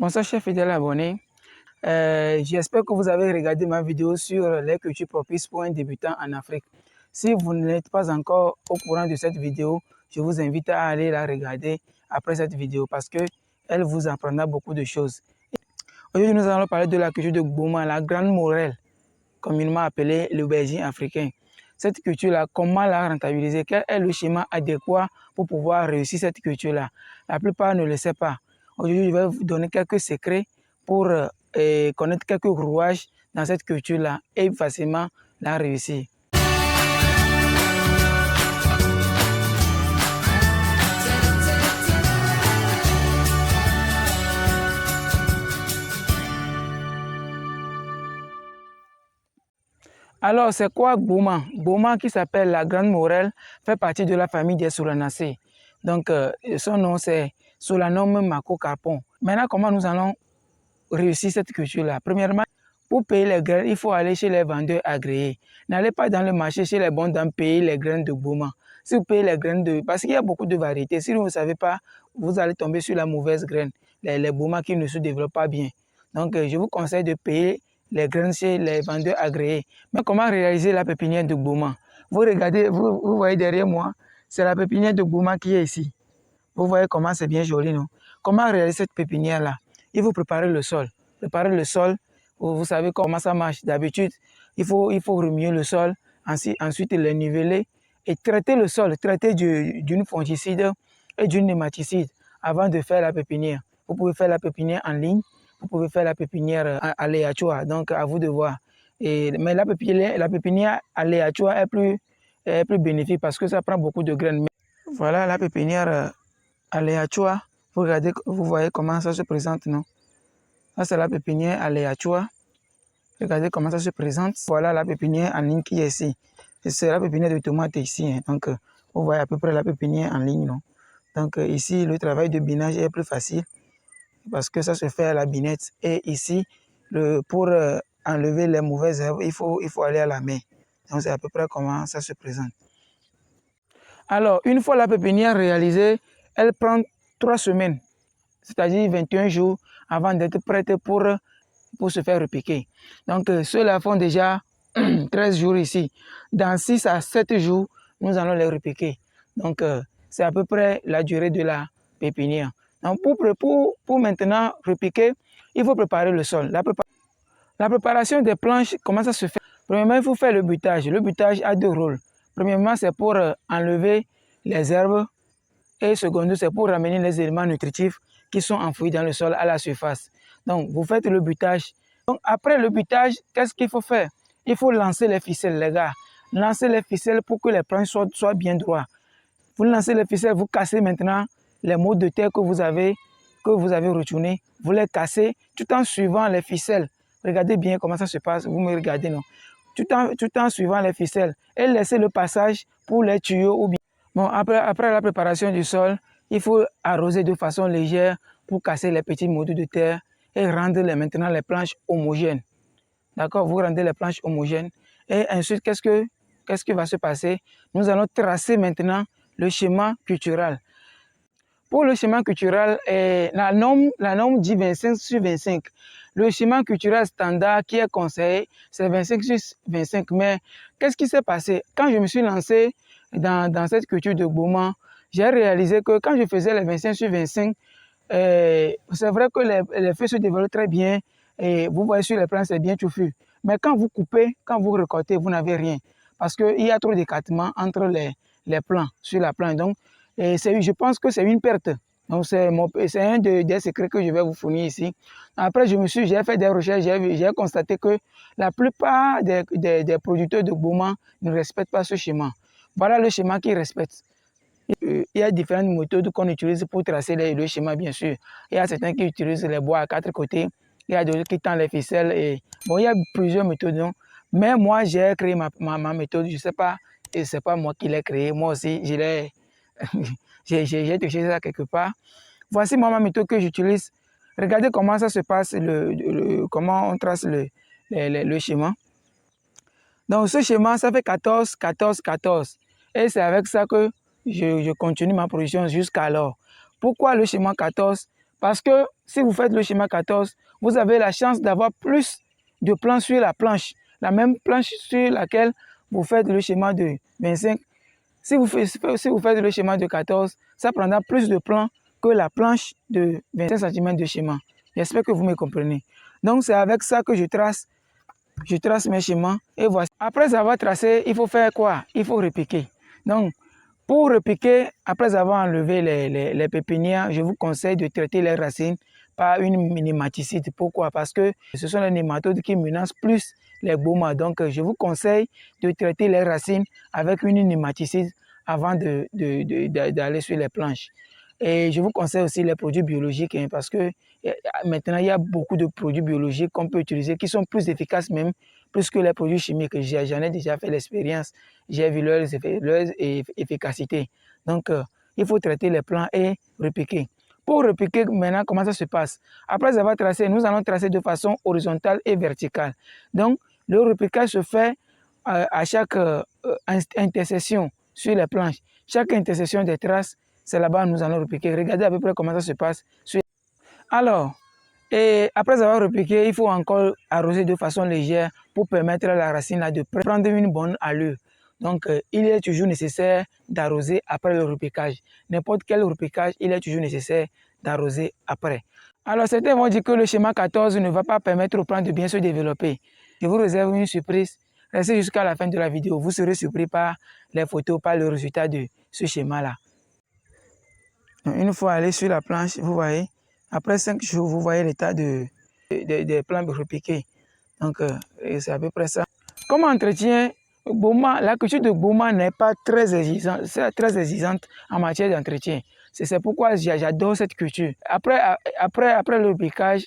Bonsoir chers fidèles abonnés, j'espère que vous avez regardé ma vidéo sur les cultures propices pour un débutant en Afrique. Si vous n'êtes pas encore au courant de cette vidéo, je vous invite à aller la regarder après cette vidéo parce qu'elle vous apprendra beaucoup de choses. Aujourd'hui, nous allons parler de la culture de Gboma, la grande morelle, communément appelée l'aubergine africain. Cette culture-là, comment la rentabiliser? Quel est le schéma adéquat pour pouvoir réussir cette culture-là? La plupart ne le savent pas. Aujourd'hui, je vais vous donner quelques secrets pour connaître quelques rouages dans cette culture-là et facilement la réussir. Alors, c'est quoi Gboma? Gboma, qui s'appelle la Grande Morelle, fait partie de la famille des Solanacées. Donc, son nom, c'est Solanum Mako-Carpon. Maintenant, comment nous allons réussir cette culture-là? Premièrement, pour payer les graines, il faut aller chez les vendeurs agréés. N'allez pas dans le marché chez les bons dames payer les graines de Gboma. Si vous payez les graines de... Parce qu'il y a beaucoup de variétés. Si vous ne savez pas, vous allez tomber sur la mauvaise graine, les Gboma qui ne se développent pas bien. Donc, je vous conseille de payer les graines chez les vendeurs agréés. Mais comment réaliser la pépinière de Gboma? Vous regardez, vous voyez derrière moi, c'est la pépinière de Gboma qui est ici. Vous voyez comment c'est bien joli, non? Comment réaliser cette pépinière-là? Il faut préparer le sol. Préparer le sol, vous savez comment ça marche. D'habitude, il faut remuer le sol, ensuite le niveler et traiter le sol, traiter d'une fongicide et d'une nématicide avant de faire la pépinière. Vous pouvez faire la pépinière en ligne, vous pouvez faire la pépinière aléatoire, donc à vous de voir. Mais la pépinière aléatoire est plus bénéfique parce que ça prend beaucoup de graines. Voilà la pépinière aléatoire. Vous regardez, vous voyez comment ça se présente, non? Ça, c'est la pépinière aléatoire. Regardez comment ça se présente. Voilà la pépinière en ligne qui est ici. C'est la pépinière de tomates ici. Hein. Donc, vous voyez à peu près la pépinière en ligne, non? Donc, ici, le travail de binage est plus facile parce que ça se fait à la binette. Et ici, pour enlever les mauvaises herbes, il faut aller à la main. Donc, c'est à peu près comment ça se présente. Alors, une fois la pépinière réalisée, elle prend 3 semaines, c'est-à-dire 21 jours avant d'être prête pour se faire repiquer. Donc, ceux-là font déjà 13 jours ici. Dans 6 à 7 jours, nous allons les repiquer. Donc, c'est à peu près la durée de la pépinière. Donc, pour maintenant repiquer, il faut préparer le sol. La préparation des planches, comment ça se fait? Premièrement, il faut faire le butage. Le butage a 2 rôles. Premièrement, c'est pour enlever les herbes et secondement, c'est pour ramener les éléments nutritifs qui sont enfouis dans le sol à la surface. Donc, vous faites le butage. Donc, après le butage, qu'est-ce qu'il faut faire? Il faut lancer les ficelles, les gars. Lancer les ficelles pour que les planches soient bien droites. Vous lancez les ficelles, vous cassez maintenant les mots de terre que vous avez retournés. Vous les cassez tout en suivant les ficelles. Regardez bien comment ça se passe. Vous me regardez, non? Tout en suivant les ficelles. Et laissez le passage pour les tuyaux ou bien. Bon, après la préparation du sol, il faut arroser de façon légère pour casser les petits morceaux de terre et rendre maintenant les planches homogènes. D'accord? Vous rendez les planches homogènes. Et ensuite, qu'est-ce qui va se passer? Nous allons tracer maintenant le schéma culturel. Pour le schéma culturel, la norme dit 25 sur 25. Le schéma culturel standard qui est conseillé, c'est 25 sur 25. Mais qu'est-ce qui s'est passé? Quand je me suis lancé dans cette culture de Gboma, j'ai réalisé que quand je faisais les 25 sur 25, c'est vrai que les feuilles se développent très bien et vous voyez sur les plants, c'est bien touffu. Mais quand vous coupez, quand vous récoltez, vous n'avez rien parce qu'il y a trop d'écartement entre les plants sur la plante. Donc, je pense que c'est une perte. Donc, c'est un des secrets que je vais vous fournir ici. Après, j'ai fait des recherches, j'ai constaté que la plupart des producteurs de Gboma ne respectent pas ce schéma. Voilà le schéma qu'ils respectent. Il y a différentes méthodes qu'on utilise pour tracer le schéma, bien sûr. Il y a certains qui utilisent les bois à 4 côtés. Il y a d'autres qui tendent les ficelles. Et... Bon, il y a plusieurs méthodes. Non? Mais moi, j'ai créé ma méthode. Je ne sais pas, et ce n'est pas moi qui l'ai créée. Moi aussi, j'ai touché ça quelque part. Voici moi, ma méthode que j'utilise. Regardez comment ça se passe, comment on trace le schéma. Donc, ce schéma, ça fait 14, 14, 14. Et c'est avec ça que je continue ma production jusqu'à alors. Pourquoi le schéma 14? Parce que si vous faites le schéma 14, vous avez la chance d'avoir plus de plans sur la planche. La même planche sur laquelle vous faites le schéma de 25. Si vous faites le schéma de 14, ça prendra plus de plans que la planche de 25 cm de schéma. J'espère que vous me comprenez. Donc c'est avec ça que je trace mes schémas et voici. Après avoir tracé, il faut faire quoi? Il faut repiquer. Donc pour repiquer, après avoir enlevé les pépinières, je vous conseille de traiter les racines par une nématicide. Pourquoi? Parce que ce sont les nématodes qui menacent plus les bomas. Donc je vous conseille de traiter les racines avec une nématicide avant d'aller sur les planches. Et je vous conseille aussi les produits biologiques parce que maintenant il y a beaucoup de produits biologiques qu'on peut utiliser qui sont plus efficaces même plus que les produits chimiques. J'en ai déjà fait l'expérience, j'ai vu leur efficacité. Donc il faut traiter les plants et repiquer. Pour repiquer maintenant, comment ça se passe? Après avoir tracé, nous allons tracer de façon horizontale et verticale. Donc le repiquage se fait à chaque intersection sur les planches. Chaque intersection des traces, c'est là-bas que nous allons repiquer. Regardez à peu près comment ça se passe. Alors, et après avoir repiqué, il faut encore arroser de façon légère pour permettre à la racine là de prendre une bonne allure. Donc, il est toujours nécessaire d'arroser après le repiquage. N'importe quel repiquage, il est toujours nécessaire d'arroser après. Alors, certains vont dire que le schéma 14 ne va pas permettre au plant de bien se développer. Je vous réserve une surprise. Restez jusqu'à la fin de la vidéo. Vous serez surpris par les photos, par le résultat de ce schéma-là. Une fois allé sur la planche, vous voyez, après 5 jours, vous voyez l'état des plants repiqués. Donc, c'est à peu près ça. Comme entretien, la culture de Boma n'est pas très exigeante en matière d'entretien. C'est pourquoi j'adore cette culture. Après le repiquage,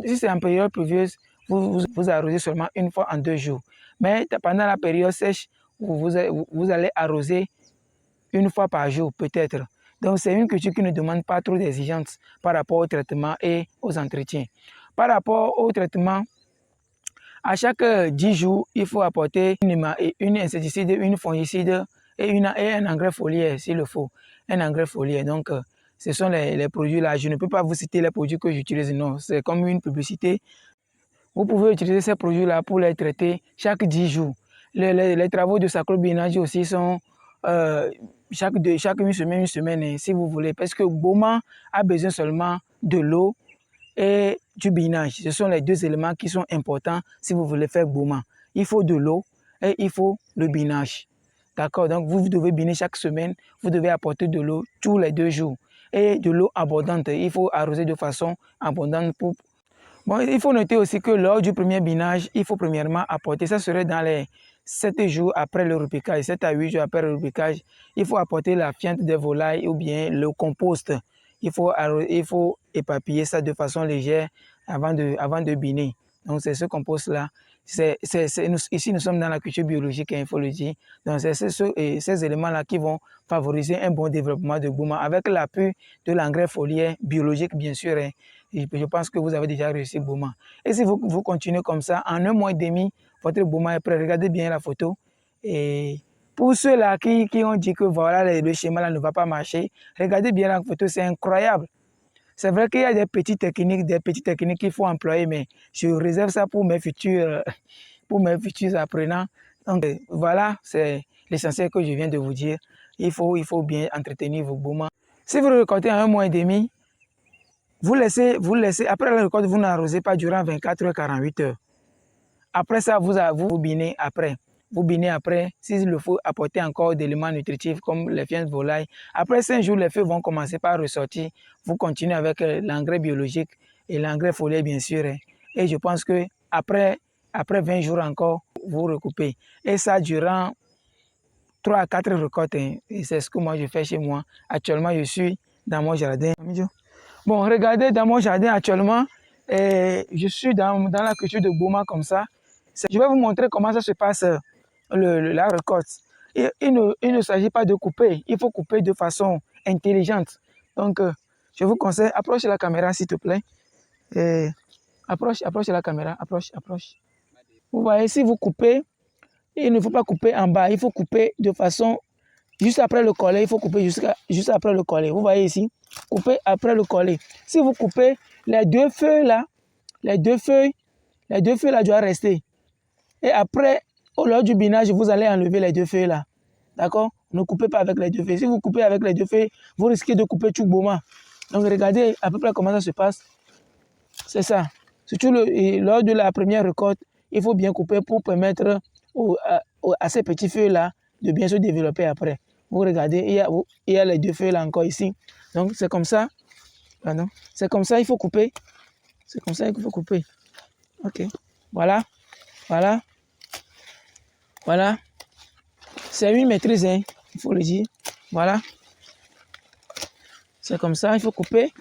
si c'est en période pluvieuse, vous arrosez seulement une fois en 2 jours. Mais pendant la période sèche, vous allez arroser une fois par jour peut-être. Donc c'est une culture qui ne demande pas trop d'exigences par rapport au traitement et aux entretiens. Par rapport au traitement, à chaque 10 jours, il faut apporter une insecticide, une fongicide et un engrais foliaire s'il le faut. Un engrais foliaire. Donc ce sont les produits là. Je ne peux pas vous citer les produits que j'utilise, non. C'est comme une publicité. Vous pouvez utiliser ces produits là pour les traiter chaque 10 jours. Les travaux de sacrobinage aussi sont chaque une semaine, si vous voulez, parce que Boma a besoin seulement de l'eau et du binage. Ce sont les 2 éléments qui sont importants si vous voulez faire Boma. Il faut de l'eau et il faut le binage. D'accord? Donc, vous devez biner chaque semaine. Vous devez apporter de l'eau tous les 2 jours. Et de l'eau abondante. Il faut arroser de façon abondante pour... Bon, il faut noter aussi que lors du premier binage, il faut premièrement apporter, ça serait dans les 7 jours après le repiquage, 7 à 8 jours après le repiquage, il faut apporter la fiente des volailles ou bien le compost. Il faut éparpiller ça de façon légère avant de biner. Donc c'est ce compost-là. Ici, nous sommes dans la culture biologique, il faut le dire. Donc c'est ces éléments-là qui vont favoriser un bon développement de Boma avec l'appui de l'engrais foliaire biologique, bien sûr. Je pense que vous avez déjà réussi Boma. Et si vous continuez comme ça, en 1 mois et demi, votre Boma est prêt. Regardez bien la photo. Et pour ceux-là qui ont dit que voilà, le schéma là ne va pas marcher, regardez bien la photo, c'est incroyable. C'est vrai qu'il y a des petites techniques qu'il faut employer, mais je réserve ça pour mes futurs apprenants. Donc voilà, c'est l'essentiel que je viens de vous dire. Il faut bien entretenir vos Boma. Si vous récoltez en 1 mois et demi, vous laissez, après la récolte, vous n'arrosez pas durant 24 heures, 48 heures. Après ça, vous binez après. Vous binez après, s'il le faut, apporter encore d'éléments nutritifs comme les fientes volailles. Après 5 jours, les feuilles vont commencer par ressortir. Vous continuez avec l'engrais biologique et l'engrais foliaire, bien sûr. Et je pense que après 20 jours encore, vous recoupez. Et ça, durant 3 à 4 récoltes. Et c'est ce que moi, je fais chez moi. Actuellement, je suis dans mon jardin. Bon, regardez, dans mon jardin actuellement, je suis dans la culture de Boma comme ça. Je vais vous montrer comment ça se passe la récolte. Il ne s'agit pas de couper, il faut couper de façon intelligente. Donc, je vous conseille, approche la caméra s'il te plaît. Approche la caméra, approche. Vous voyez, si vous coupez, il ne faut pas couper en bas, il faut couper de façon Juste après le collet, il faut couper juste après le collet. Vous voyez ici, couper après le collet. Si vous coupez les deux feuilles là, les deux feuilles là doivent rester. Et après, au lors du binage, vous allez enlever les deux feuilles là. D'accord? Ne coupez pas avec les deux feuilles. Si vous coupez avec les deux feuilles, vous risquez de couper tout Boma. Donc regardez à peu près comment ça se passe. C'est ça. Surtout lors de la première récolte, il faut bien couper pour permettre à ces petits feuilles là de bien se développer après. Vous regardez, il y a les deux feuilles là encore ici. Donc c'est comme ça. Pardon. C'est comme ça, il faut couper. C'est comme ça qu'il faut couper. Ok. Voilà. Voilà. Voilà. C'est une maîtrise, hein, il faut le dire. Voilà. C'est comme ça, il faut couper.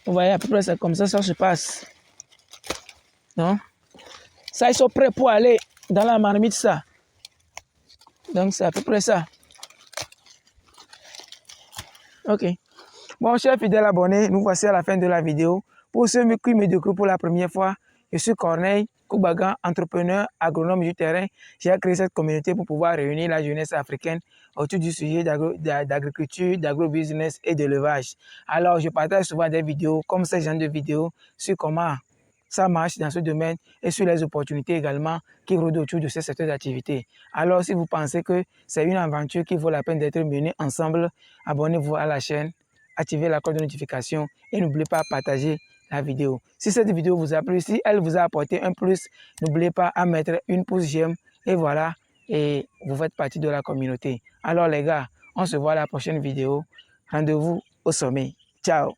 Vous voyez, à peu près c'est comme ça se passe. Non? Ça, ils sont prêts pour aller dans la marmite, ça. Donc, c'est à peu près ça. Ok. Bon, chers fidèles abonnés, nous voici à la fin de la vidéo. Pour ceux qui me découvrent pour la première fois, je suis Corneille Koubagan, entrepreneur, agronome du terrain. J'ai créé cette communauté pour pouvoir réunir la jeunesse africaine autour du sujet d'agriculture, d'agrobusiness et d'élevage. Alors, je partage souvent des vidéos comme ce genre de vidéos sur comment ça marche dans ce domaine et sur les opportunités également qui rôdent autour de ce secteur d'activité. Alors, si vous pensez que c'est une aventure qui vaut la peine d'être menée ensemble, abonnez-vous à la chaîne, activez la cloche de notification et n'oubliez pas de partager la vidéo. Si cette vidéo vous a plu, si elle vous a apporté un plus, n'oubliez pas à mettre une pouce j'aime et voilà, et vous faites partie de la communauté. Alors les gars, on se voit à la prochaine vidéo. Rendez-vous au sommet. Ciao!